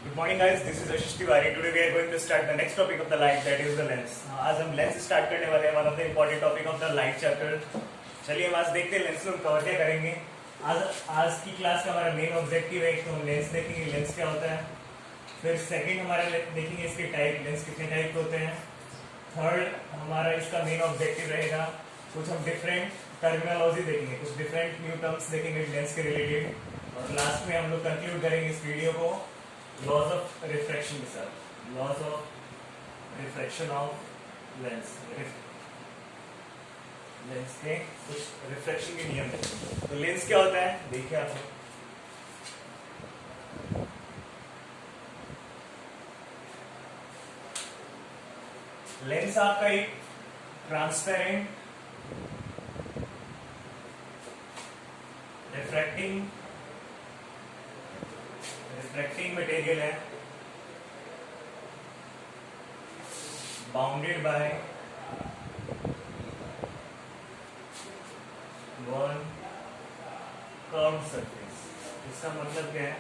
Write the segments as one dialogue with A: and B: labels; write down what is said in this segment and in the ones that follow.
A: Good morning guys, this is Ashish Tiwari. Today we are going to start the next topic of the light, that is the lens. आज हम lens start करने वाले हैं, one of the important topic of the light chapter. चलिए हम आज देखते हैं लेंस में कवर क्या करेंगे. आज की क्लास का हमारा मेन ऑब्जेक्टिव है तो हम लेंस देखेंगे, लेंस क्या होता है. फिर सेकंड हमारा देखेंगे इसके टाइप, लेंस कितने टाइप के होते हैं. थर्ड हमारा इसका मेन ऑब्जेक्टिव रहेगा कुछ हम डिफरेंट टर्मिनोलॉजी देखेंगे, कुछ डिफरेंट न्यू टर्म्स देखेंगे लेंस के रिलेटेड. और लास्ट में हम लोग कंक्लूड करेंगे इस वीडियो को लॉज ऑफ रिफ्रैक्शन के साथ. Laws of refraction of lens, lens के कुछ रिफ्रैक्शन के नियम है. तो लेंस क्या होता है देखिए आप. लेंस आपका एक ट्रांसपेरेंट रिफ्रैक्टिंग मटेरियल है, bounded by one curved surface. इसका मतलब क्या है.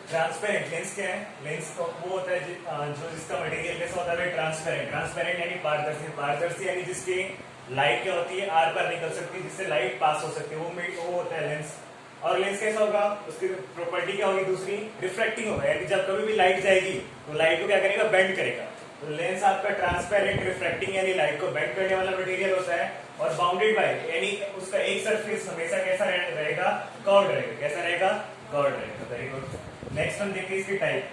A: ट्रांसपेरेंट लेंस क्या है. लेंस तो वो होता है जो जिसका मटेरियल कैसा होता है ट्रांसपेरेंट. ट्रांसपेरेंट यानी पारदर्शी. पारदर्शी यानी जिसकी लाइट क्या होती है आर पार निकल सकती है, जिससे लाइट पास हो सकती है, वो होता है लेंस. और लेंस कैसा होगा, उसकी प्रॉपर्टी क्या होगी दूसरी, रिफ्रैक्टिंग होगा. यानी जब कभी भी लाइट जाएगी तो लाइट को क्या करेगा, बेंड करेगा. तो लेंस आपका ट्रांसपेरेंट रिफ्रैक्टिंग यानी लाइट को बेंड करने वाला मटेरियल होता है. और बाउंडेड बाय यानी उसका एक सरफेस हमेशा कैसा रहेगा, कर्व्ड रहेगा. कैसा रहेगा, कर्व्ड रहेगा. Very good. नेक्स्ट हम देखते हैं इसकी टाइप.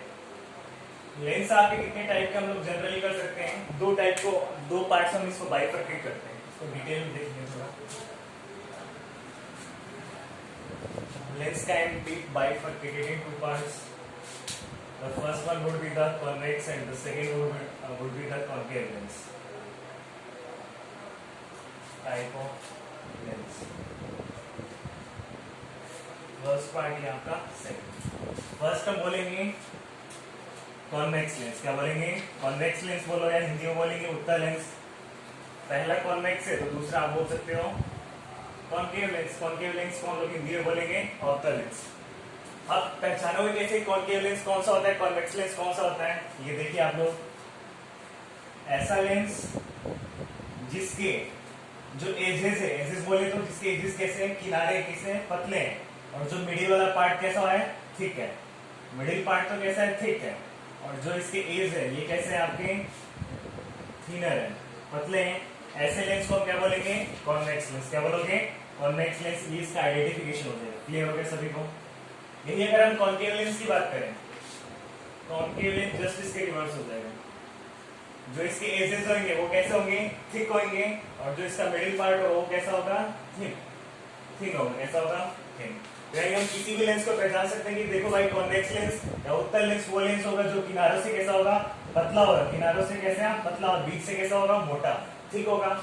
A: लेंस आपके कितने टाइप के हम लोग जनरली कर सकते हैं. दो टाइप को, दो पार्ट्स हम इसको बाइफरकेट करते हैं. इसको डिटेल में देखेंगे थोड़ा. Lens can be bifurcated in two parts. The first one would be the convex and the second would be the concave lens. Type of lens. First part ये आपका second. First हम बोलेंगे convex lens. क्या बोलेंगे, convex lens बोलो या हिंदी में बोलेंगे उत्तल लेंस. पहला convex है तो दूसरा आप बोल सकते हो कॉन्केव लेंस. कॉन्केव लेंस को हम लोग हिंदी में बोलेंगे ऑप्टल लेंस. अब पहचानोगे कैसे कॉन्केव लेंस कौन सा होता है, कॉन्वेक्स लेंस कौन सा होता है. ये देखिए आप लोग, ऐसा लेंस जिसके जो एजेस है, एजेस बोले तो जिसके एजेस कैसे हैं, किनारे कैसे हैं, पतले हैं. और जो मिडिल वाला पार्ट कैसा है, थिक है. मिडिल पार्ट तो कैसा है, थिक है. और जो इसके एज है ये कैसे है आपके, थिनर है, पतले हैं. ऐसे लेंस को हम क्या बोलेंगे, कॉन्वेक्स लेंस. क्या बोलोगे, कॉन्वेक्स लेंस. ये इसका आइडेंटिफिकेशन हो जाएगा. क्लियर हो गया सभी को. यही अगर हम कॉन्केव लेंस की बात करें, कॉन्केव लेंस जस्ट इसके रिवर्स हो जाएगा. जो इसके एजेस होंगे वो कैसे होंगे, थिक होंगे. और जो इसका मिडिल पार्ट होगा वो कैसा होगा, थिन होगा. कैसा होगा, थिन. यानी हम किसी भी लेंस को पहचान सकते हैं कि देखो भाई कॉन्वेक्स लेंस या उत्तल लेंस वो लेंस होगा जो किनारों से कैसा होगा, पतला होगा. किनारों से कैसे पतला और बीच से कैसा होगा, मोटा, ठीक होगा.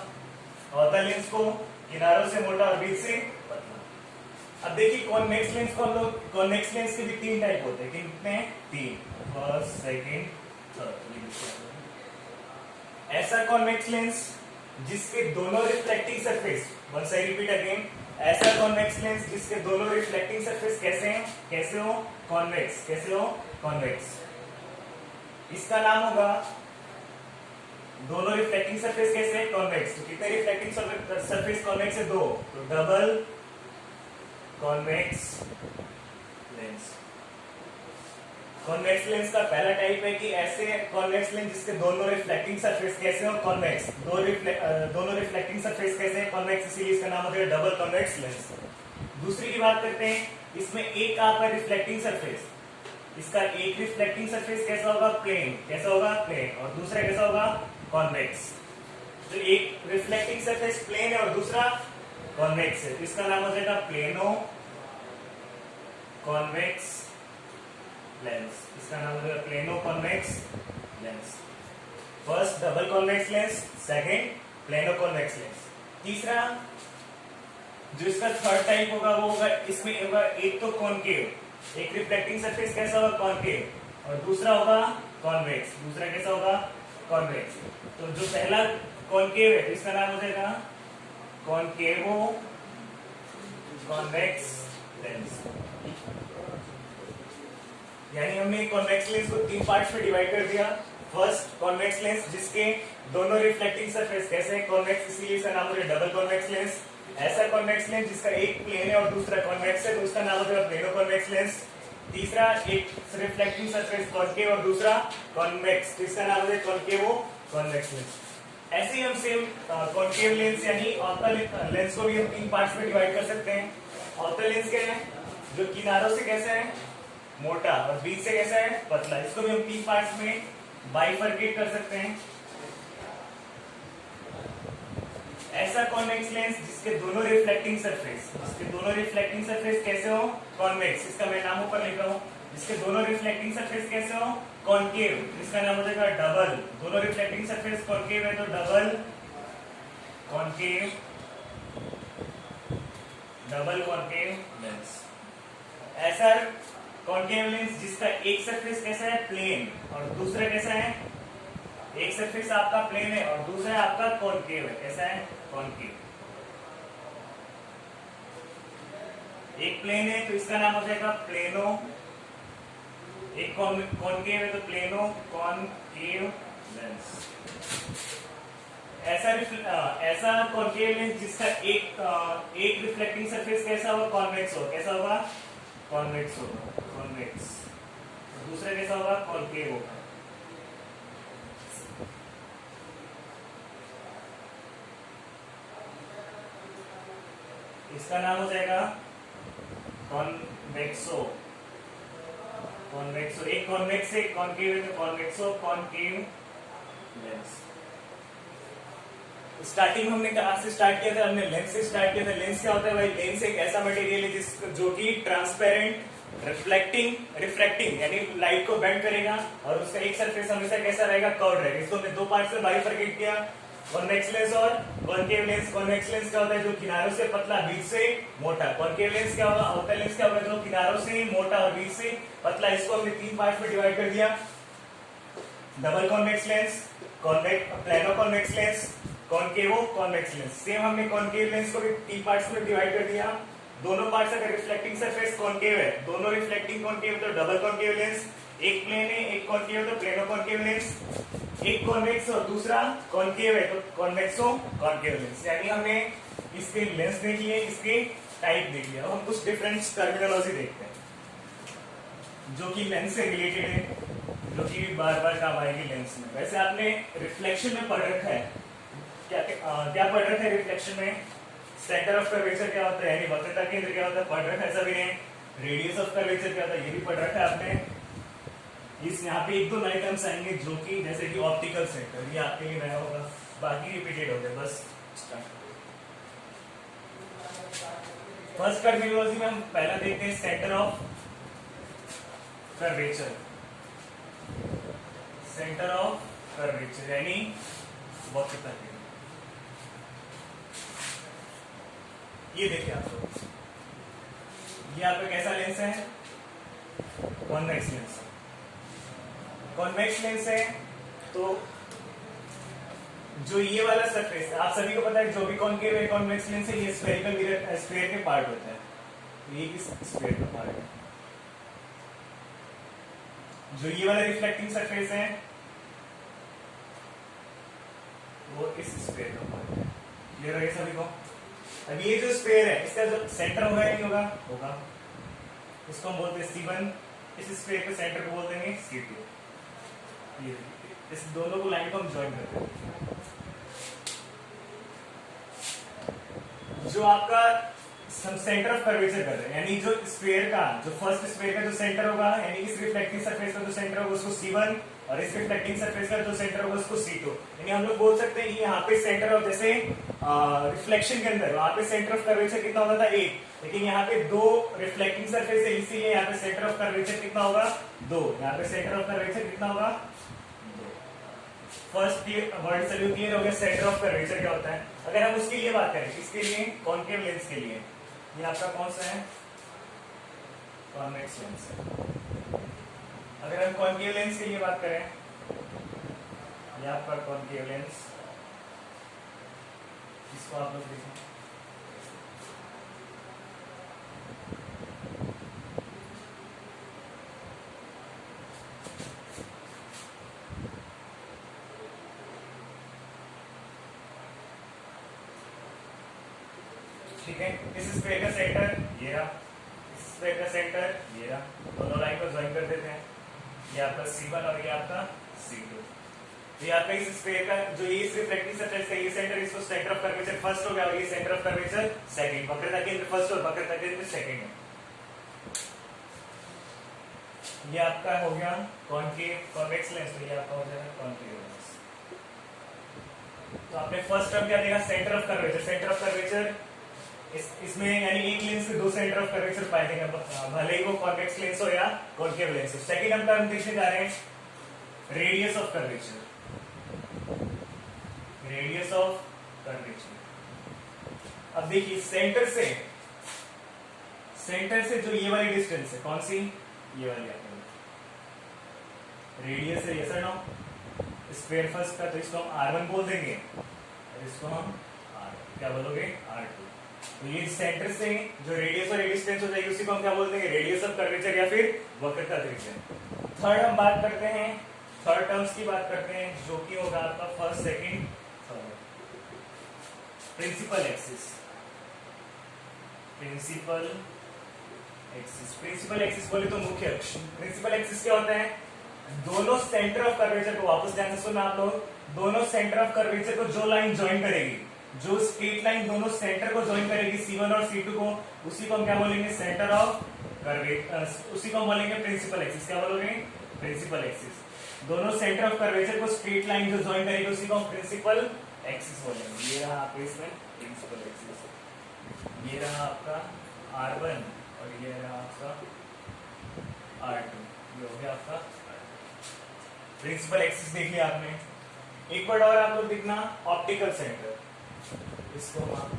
A: और लेंस को किनारों से मोटा और बीच से पतला. अब देखिए कॉन्वेक्स लेंस को हम लोग, कॉन्वेक्स लेंस के भी तीन टाइप होते हैं. कितने, तीन. First, second, third. ऐसा कॉन्वेक्स लेंस जिसके दोनों reflecting surface, once I repeat again, ऐसा कॉन्वेक्स लेंस जिसके दोनों रिफ्लेक्टिंग सरफेस कैसे हैं, कैसे हो, कॉन्वेक्स. कैसे हो, कॉन्वेक्स. इसका नाम होगा, दोनों रिफ्लेक्टिंग सरफेस कैसे है, कॉन्वेक्स. तो कितने रिफ्लेक्टिंग सरफेस कॉन्वेक्स है, दो. तो double convex lens. Convex lens का पहला टाइप है कि ऐसे कॉन्वेक्स लेंस जिसके दोनों रिफ्लेक्टिंग सरफेस कैसे हो, कॉन्वेक्स. दोनों रिफ्लेक्टिंग सरफेस कैसे है, कॉन्वेक्स. इसीलिए इसका नाम होता है डबल कॉन्वेक्स लेंस. दूसरी की बात करते हैं. इसमें एक आपका रिफ्लेक्टिंग सरफेस, इसका एक रिफ्लेक्टिंग सरफेस कैसा होगा, प्लेन. कैसा होगा, प्लेन. और दूसरा कैसा होगा, कॉन्वेक्स. तो एक रिफ्लेक्टिंग सरफेस प्लेन है और दूसरा कॉन्वेक्स है. इसका नाम हो जाएगा प्लेनो कॉन्वेक्स लेंस. इसका नाम हो जाएगा plano convex lens. First double convex lens, second plano convex lens. तीसरा जो इसका थर्ड टाइप होगा वो होगा, इसमें होगा एक तो कॉनकेव, एक रिफ्लेक्टिंग सरफेस कैसा होगा, कॉनकेव. और दूसरा होगा कॉन्वेक्स. दूसरा कैसा होगा, कॉन्वेक्स. तो जो पहला कॉनकेव है इसका नाम हो जाएगा कॉनकेवो कॉन्वेक्स लेंस. यानी हमने कॉन्वेक्स लेंस को तीन पार्ट्स में डिवाइड कर दिया। फर्स्ट कॉन्वेक्स लेंस जिसके दोनों रिफ्लेक्टिंग सरफेस कैसे है कॉन्वेक्स, इसीलिए इसका नाम हो गया डबल कॉन्वेक्स लेंस। ऐसा कॉन्वेक्स लेंस जिसका एक प्लेन है और दूसरा कॉन्वेक्स है तो उसका नाम हो गया प्लेनो कॉन्वेक्स लेंस। तीसरा एक रिफ्लेक्टिंग सरफेस कॉन्केव और दूसरा कॉन्वेक्स, तो इसका नाम हो गया कॉन्केवो कॉन्वेक्स लेंस। ऐसे ही हम सेम कॉन्केव लेंस यानी ऑर्थो लेंस को भी हम तीन पार्ट्स में डिवाइड कर सकते हैं। ऑर्थो लेंस क्या है, जो किनारों से कैसा है मोटा और बीच से कैसा है पतला, इसको भी हम तीन पार्ट्स में बाइफरकेट कर सकते हैं। ऐसा कॉन्वेक्स लेंस जिसके दोनों रिफ्लेक्टिंग सरफेस कैसे हो कॉन्वेक्स, इसका मैं नाम ऊपर लिख रहा हूं। जिसके दोनों रिफ्लेक्टिंग सरफेस कैसे हो कॉन्केव, इसका नाम हो जाएगा डबल। दोनों रिफ्लेक्टिंग सरफेस कॉन्केव है तो डबल कॉन्केव लेंस। ऐसा कॉन्केव लेंस जिसका एक सरफेस कैसा है प्लेन और दूसरा कैसा है, एक सरफेस आपका प्लेन है और दूसरा आपका कॉन्केव है, कैसा है कॉन्केव। एक प्लेन है तो इसका नाम हो जाएगा प्लेनो, एक कॉन्केव है तो प्लेनो कॉन्केव लेंस। ऐसा कॉन्केव लेंस जिसका एक रिफ्लेक्टिंग सरफेस कैसा होगा कॉन्वेक्स हो, कैसा होगा कॉन्वेक्स होगा कॉन्वेक्स, दूसरा कैसा होगा कॉन्केव होगा। इसका नाम हो जाएगा कॉन्वेक्सो। एक कॉन्वेक्स है कॉन्केव है तो कॉन्वेक्सो कॉन्केव लेंस। स्टार्टिंग हमने कहां से स्टार्ट किया था, हमने लेंस से स्टार्ट किया था। लेंस क्या होता है भाई, लेंस एक ऐसा मटेरियल है जो कि ट्रांसपेरेंट रिफ्रैक्टिंग यानी लाइट को बेंड करेगा और उसका एक सरफेस हमेशा कैसा रहेगा कर्व रहेगा। इसको हमने दो पार्ट में बाइफरकेट किया, कॉन्वेक्स लेंस और कॉन्केव लेंस। कॉन्वेक्स लेंस क्या होता है जो किनारों से पतला बीच से मोटा, कॉन्केव लेंस क्या होगा, आउटर लेंस क्या होगा जो किनारों से मोटा और बीच से पतला। इसको हमने तीन पार्ट में डिवाइड कर दिया, double convex lens, plano convex lens, concavo convex lens. Same हमने कॉन्केव लेंस को भी तीन पार्ट्स में डिवाइड कर दिया। दोनों पार्ट्स अगर रिफ्लेक्टिंग सरफेस कॉन्केव है, दोनों रिफ्लेक्टिंग कॉन्केव तो डबल कॉन्केव लेंस। एक प्लेन है एक कॉन्केव तो प्लेनो कॉन्केव लेंस। एक कॉन्वेक्स और दूसरा कॉन्केव है तो कॉन्वेक्सो कॉन्केव लेंस। यानी हमने इसके लेंस देख लिए, इसके टाइप देख लिया। हम कुछ डिफरेंट टर्मिनोलॉजी देखते हैं जो कि लेंस से रिलेटेड है, जो कि बार बार काम आएगी लेंस में। वैसे आपने रिफ्लेक्शन में पढ़ रखा है, क्या पढ़ रखा है रिफ्लेक्शन में, सेंटर ऑफ कर्वेचर क्या होता है यानी वक्रता केंद्र क्या होता है पढ़ रखा है सभी ने। रेडियस ऑफ कर्वेचर क्या होता है ये भी पढ़ रखा है आपने। इस यहाँ पे एक दो नए टर्म्स आएंगे जो कि जैसे कि ऑप्टिकल सेंटर, ये आपके लिए नया होगा, बाकी रिपीटेड हो गया बस। फर्स्ट टर्मिनोलॉजी में हम पहला देखते हैं centre of curvature. Centre of curvature यानी वक्रता केंद्र। ये देखिए आप लोग, ये आपका कैसा लेंस है, कॉन्वेक्स लेंस। कॉन्वेक्स लेंस है तो जो ये वाला सरफेस आप सभी को पता है, जो भी कॉन्केव है कॉन्वेक्स लेंस है, ये स्फेरिकल मिरर स्फेयर के पार्ट होता है। ये किस स्फेयर का पार्ट है, जो ये वाला रिफ्लेक्टिंग सरफेस है वो इस स्फेयर का पार्ट है। क्लियर हो गया सभी को। अब ये जो स्फेयर है इसका जो सेंटर होगा या नहीं होगा, होगा। इसको हम बोलते हैं C1, इस स्फेयर के सेंटर को बोल देंगे C2। ये इस दोनों को लाइन को हम ज्वाइन करते हैं। जो आपका सेंटर ऑफ कर्वेचर कर रहे हैं यानी जो स्फेयर का जो फर्स्ट स्फेयर का जो सेंटर होगा यानी इस रिफ्लेक्टिंग सरफेस का जो सेंटर होगा उसको C1 और इस रिफ्लेक्टिंग सरफेस का जो सेंटर होगा उसको C2। यानी हम लोग बोल सकते हैं यहाँ पे सेंटर ऑफ जैसे रिफ्लेक्शन के अंदर वहां पे सेंटर ऑफ कर्वेचर कितना होता था 1, लेकिन यहाँ पे दो रिफ्लेक्टिंग सरफेस है इसीलिए यहाँ पे सेंटर ऑफ कर्वेचर कितना होगा 2। यहाँ पे सेंटर ऑफ कर्वेचर कितना होगा 2। फर्स्ट वर्ड से भी क्लियर हो गया सेंटर ऑफ कर्वेचर क्या होता है। अगर हम उसके लिए बात करें, इसके लिए कॉन्केव लेंस के लिए, ये आपका कौन सा है, कॉन्वेक्स लेंस है। अगर हम कॉन्केव लेंस के लिए बात करें, ये आपका कॉन्केव लेंस, इसको आप लोग देखें, सेंटर, ये रहा, दोनों लाइन को ज्वाइन कर देते हैं, ये आपका C1 और ये आपका C2। तो ये आपका इस स्फीयर का जो ये रिफ्लेक्टिंग सरफेस का ये सेंटर, इसको सेंटर ऑफ कर्वेचर फर्स्ट हो गया और ये सेंटर ऑफ कर्वेचर सेकंड, वक्रता केंद्र फर्स्ट और वक्रता केंद्र सेकंड है। ये आपका हो गया कॉनकेव कॉन्वेक्स लेंस, तो ये आपका हो जाएगा कॉनकेव लेंस। तो आपने फर्स्ट टर्म क्या देखा, centre of curvature. Centre of curvature इसमें यानी एक लेंस में दो सेंटर ऑफ कर्वेचर पाए देंगे, भले ही वो कॉन्वेक्स लेंस हो या कॉनकेव लेंस हो। सेकंड हम टर्म देखने जा रहे हैं radius of curvature. Radius of curvature. अब देखिए सेंटर से जो ये वाली डिस्टेंस है, कौन सी, ये वाली आपको रेडियस है, यस और नो, स्क्वायर फर्स्ट का, तो इसको हम R1 बोल देंगे और इसको हम क्या बोलोगे, R2। तो ये सेंटर से जो रेडियस और डिस्टेंस हो जाएगी उसी को हम क्या बोल देंगे, रेडियस ऑफ कर्वेचर या फिर वक्रता त्रिज्या। थर्ड हम बात करते हैं, थर्ड टर्म्स की बात करते हैं, जो कि होगा आपका first second third. Principal axis. Principal axis बोले तो मुख्य अक्ष। प्रिंसिपल एक्सिस क्या होता है, दोनों सेंटर ऑफ कर्वेचर को, वापस ध्यान से सुना आप लोग, दोनों सेंटर ऑफ कर्वेचर को जो लाइन ज्वाइन करेगी, जो स्ट्रेट लाइन दोनों सेंटर को ज्वाइन करेगी C1 और C2 को, उसी को हम क्या बोलेंगे, सेंटर ऑफ कर्वेचर, उसी को हम बोलेंगे प्रिंसिपल एक्सिस। क्या बोलोगे, प्रिंसिपल एक्सिस। दोनों सेंटर ऑफ कर्वेचर को स्ट्रेट लाइन जो ज्वाइन करेगी उसी को हम प्रिंसिपल एक्सिस बोलेंगे। ये रहा आपका इसमें प्रिंसिपल एक्सिस, ये रहा आपका R1 और ये रहा आपका R2, ये हो गया आपका प्रिंसिपल एक्सिस। देख लिया आपने। एक वर्ड और आप लोग देखना, ऑप्टिकल सेंटर, इसको हम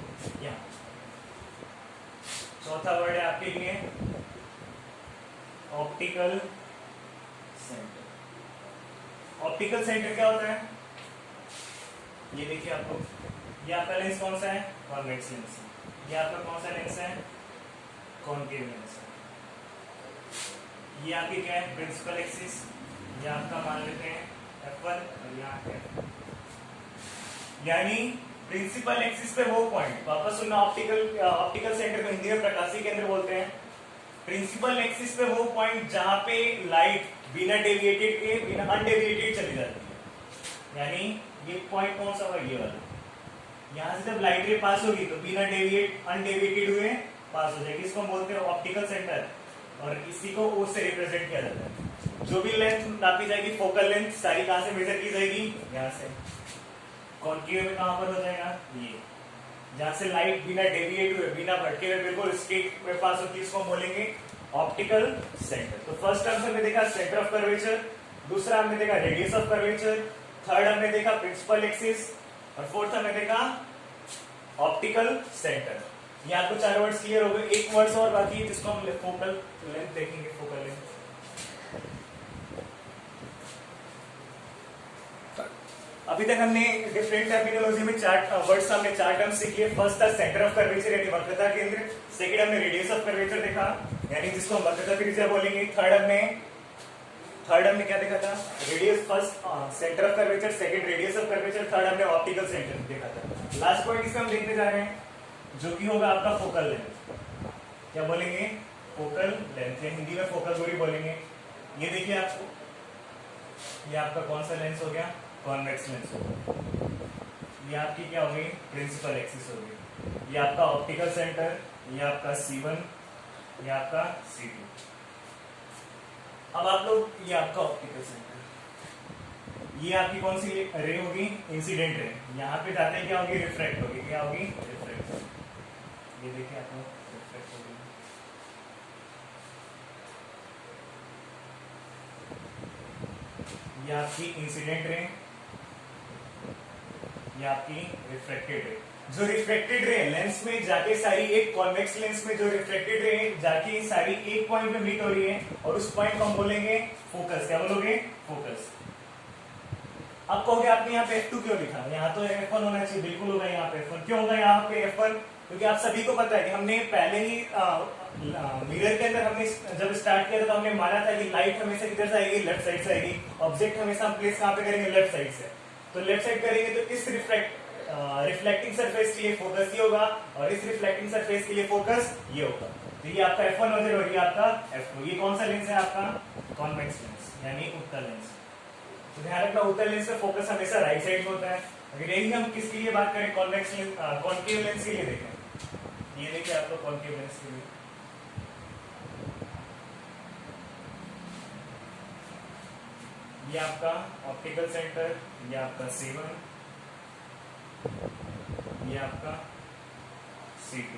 A: यहाँ, चौथा वर्ड है आपके लिए ऑप्टिकल सेंटर। ऑप्टिकल सेंटर क्या होता है, ये देखिए आपको, ये आपका लेंस कौन सा है, कॉन्वेक्स लेंस। ये आपका कौन सा लेंस है, कॉनकेव लेंस है। ये आपकी क्या है, प्रिंसिपल एक्सिस। ये आपका मान लेते हैं F1 और यहाँ F। यानी प्रिंसिपल एक्सिस पे वो पॉइंट, वापस सुनना, ऑप्टिकल सेंटर को हिंदी में प्रकाशीय केंद्र बोलते हैं। प्रिंसिपल एक्सिस पे वो पॉइंट जहां पे लाइट बिना डेविएटेड के, बिना अनडेविएटेड चली जाती है। यानी ये पॉइंट कौन सा होगा, ये वाला। यहां से जब लाइट रे पास होगी तो बिना अनडेविएटेड हुए पास हो जाएगी, इसको हम बोलते हैं ऑप्टिकल सेंटर। और इसी को O से रिप्रेजेंट किया जाता है। जो भी लेंथ नापी जाएगी, फोकल लेंथ सारी कहां से मेजर की जाएगी, यहाँ से। कॉनकेव में कहां पर हो जाएगा, ये जहां से लाइट बिना डेविएट हुए, बिना भटके हुए बिल्कुल स्ट्रेट में पास होती है, इसको हम बोलेंगे ऑप्टिकल सेंटर। तो फर्स्ट टर्म हमने देखा सेंटर ऑफ कर्वेचर, दूसरा हमने देखा रेडियस ऑफ कर्वेचर, थर्ड हमने देखा प्रिंसिपल एक्सिस और फोर्थ हमने देखा ऑप्टिकल सेंटर। ये आपको चार वर्ड्स क्लियर हो गए। एक वर्ड्स और बाकी है जिसको हम फोकल लेंथ देखेंगे, फोकल लेंथ। अभी तक हमने डिफरेंट टर्मिनोलॉजी में चार वर्ड्स, हमने चार टर्म्स सीख लिए। फर्स्ट था सेंटर ऑफ कर्वेचर यानी वक्रता केंद्र। सेकंड हमने रेडियस ऑफ कर्वेचर देखा यानी जिसको हम वक्रता त्रिज्या बोलेंगे। थर्ड हमने क्या देखा था, radius, first centre of curvature, second radius of curvature, third हमने ऑप्टिकल सेंटर देखा था। लास्ट पॉइंट इसमें हम देखने जा रहे हैं जो कि होगा आपका फोकल लेंथ। क्या बोलेंगे, फोकल लेंथ, या हिंदी में फोकल दूरी बोलेंगे। ये देखिए आपको, ये आपका कौन सा लेंस हो गया, कॉन्वेक्स लेंस हो गया। ये आपकी क्या होगी, प्रिंसिपल एक्सिस होगी। ये आपका ऑप्टिकल सेंटर, ये आपका C1, ये आपका C2। अब आप लोग, ये आपका ऑप्टिकल सेंटर, ये आपकी कौन सी रे होगी, इंसिडेंट रे। यहाँ पे जाते हैं क्या होगी, रिफ्रैक्ट होगी। क्या होगी, रिफ्रैक्ट। ये देखिए आप लोग, रिफ्रैक्ट होगी। ये आपकी इंसिडेंट रे, ये आपकी रिफ्रैक्टेड रे। जो रिफ्रैक्टेड रे लेंस में जाके सारी, एक कॉन्वेक्स लेंस में जो रिफ्रैक्टेड रे जाके सारी एक पॉइंट में मीट हो रही है और उस पॉइंट को हम बोलेंगे फोकस। क्या बोलोगे, फोकस। अब कहोगे आपने यहाँ पे F2 क्यों लिखा, यहाँ तो F1 होना चाहिए। बिल्कुल होगा यहाँ पे F1। क्यों होगा यहाँ पे F1, क्योंकि आप सभी को पता है कि हमने पहले ही मिरर के अंदर हमने जब स्टार्ट किया था तो हमने माना था कि लाइट हमेशा किधर से आएगी, लेफ्ट साइड से आएगी। ऑब्जेक्ट हमेशा हम प्लेस कहाँ पे करेंगे, लेफ्ट साइड से। तो लेफ्ट साइड करेंगे तो इस रिफ्लेक्टिंग सरफेस के लिए फोकस ये होगा और इस रिफ्लेक्टिंग सरफेस के लिए फोकस ये होगा। तो ये आपका F1 हो जाएगा और ये आपका F2। ये कौन सा लेंस है आपका? कॉन्वेक्स लेंस यानी उत्तल लेंस। तो ध्यान रखना उत्तल लेंस का फोकस हमेशा राइट साइड में होता है। अगर यही हम किसके लिए बात करें, कॉन्वेक्स लेंस कॉन्केव लेंस के लिए देखें, ये देखिए आपको कॉन्केव लेंस के लिए ये आपका ऑप्टिकल सेंटर, ये आपका C1, ये आपका C2।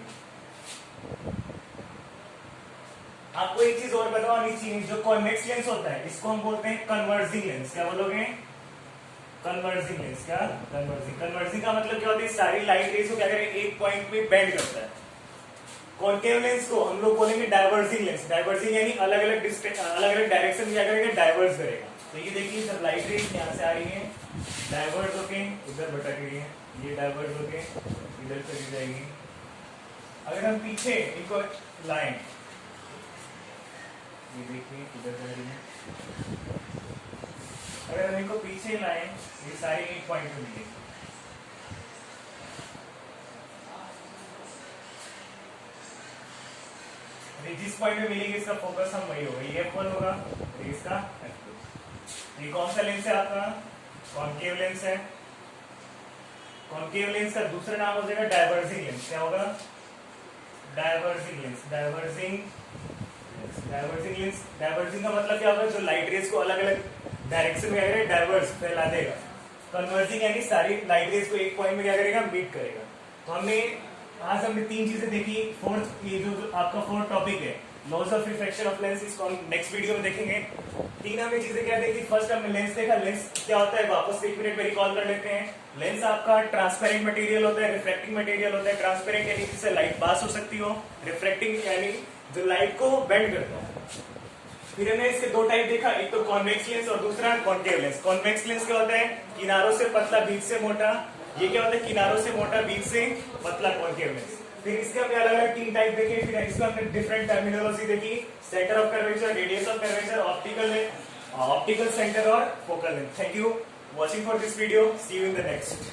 A: आपको एक चीज और बतानी चाहिए, जो कॉन्वेक्स लेंस होता है इसको हम बोलते हैं कन्वर्जिंग लेंस। क्या बोलोगे? Converging lens. क्या? कन्वर्जिंग का मतलब क्या होता है? सारी लाइट रेज को क्या करें, एक पॉइंट पे बेंड करता है। कॉन्केव लेंस को हम लोग बोलेंगे डाइवर्जिंग लेंस। डाइवर्जिंग यानी अलग अलग डायरेक्शन में क्या करेगा, डाइवर्स करेगा। तो ये देखिए जब लाइट रेज यहाँ से आ रही है, डाइवर्ट होके इधर भटक रही है, ये डाइवर्ट होके इधर चली जाएगी। अगर हम पीछे इनको लाएं, ये देखिए इधर जा रही है, अगर हम इनको पीछे लाएं, ये सारी एक पॉइंट पे मिलेगी। जिस पॉइंट पे मिलेगी इसका फोकस हम वही होगा, ये F1 होगा, इसका F2। ये कौन सा लेंस है आपका? कॉन्केव लेंस है। कॉन्केव लेंस का दूसरा नाम हो जाएगा डाइवर्जिंग लेंस। क्या होगा? Diverging lens. Diverging lens. Diverging का मतलब क्या होगा? जो लाइट रेज को अलग अलग डायरेक्शन में क्या करेगा, डाइवर्स फैला देगा। कन्वर्जिंग यानी सारी लाइट रेज को एक पॉइंट में क्या करेगा, मीट करेगा। तो आज हमने तीन चीजें देखी। ये जो आपका फोर्थ टॉपिक है, laws of refraction of lens, इसको हम नेक्स्ट वीडियो में देखेंगे। तीन हमने चीजें क्या देखी? फर्स्ट हमने लेंस देखा। लेंस क्या होता है वापस एक मिनट में रिकॉल कर लेते हैं। लेंस आपका ट्रांसपेरेंट मटेरियल होता है, रिफ्रैक्टिंग मटेरियल होता है। ट्रांसपेरेंट यानी जिससे लाइट पास हो सकती हो, रिफ्रैक्टिंग यानी जो लाइट को बेंड करता है। फिर हमने इसके दो टाइप देखा, एक तो कॉन्वेक्स लेंस और दूसरा कॉन्केव लेंस। कॉन्वेक्स लेंस क्या होता है? किनारों से पतला, बीच से मोटा। ये क्या होता है? किनारों से मोटा, बीच से पतला, कॉन्केव लेंस। फिर इसके हमने अलग अलग तीन टाइप देखे। फिर इसको हमने डिफरेंट टर्मिनोलॉजी देखी, centre of curvature, radius of curvature, optical centre और focal length. Thank you watching for this video. See you in the next.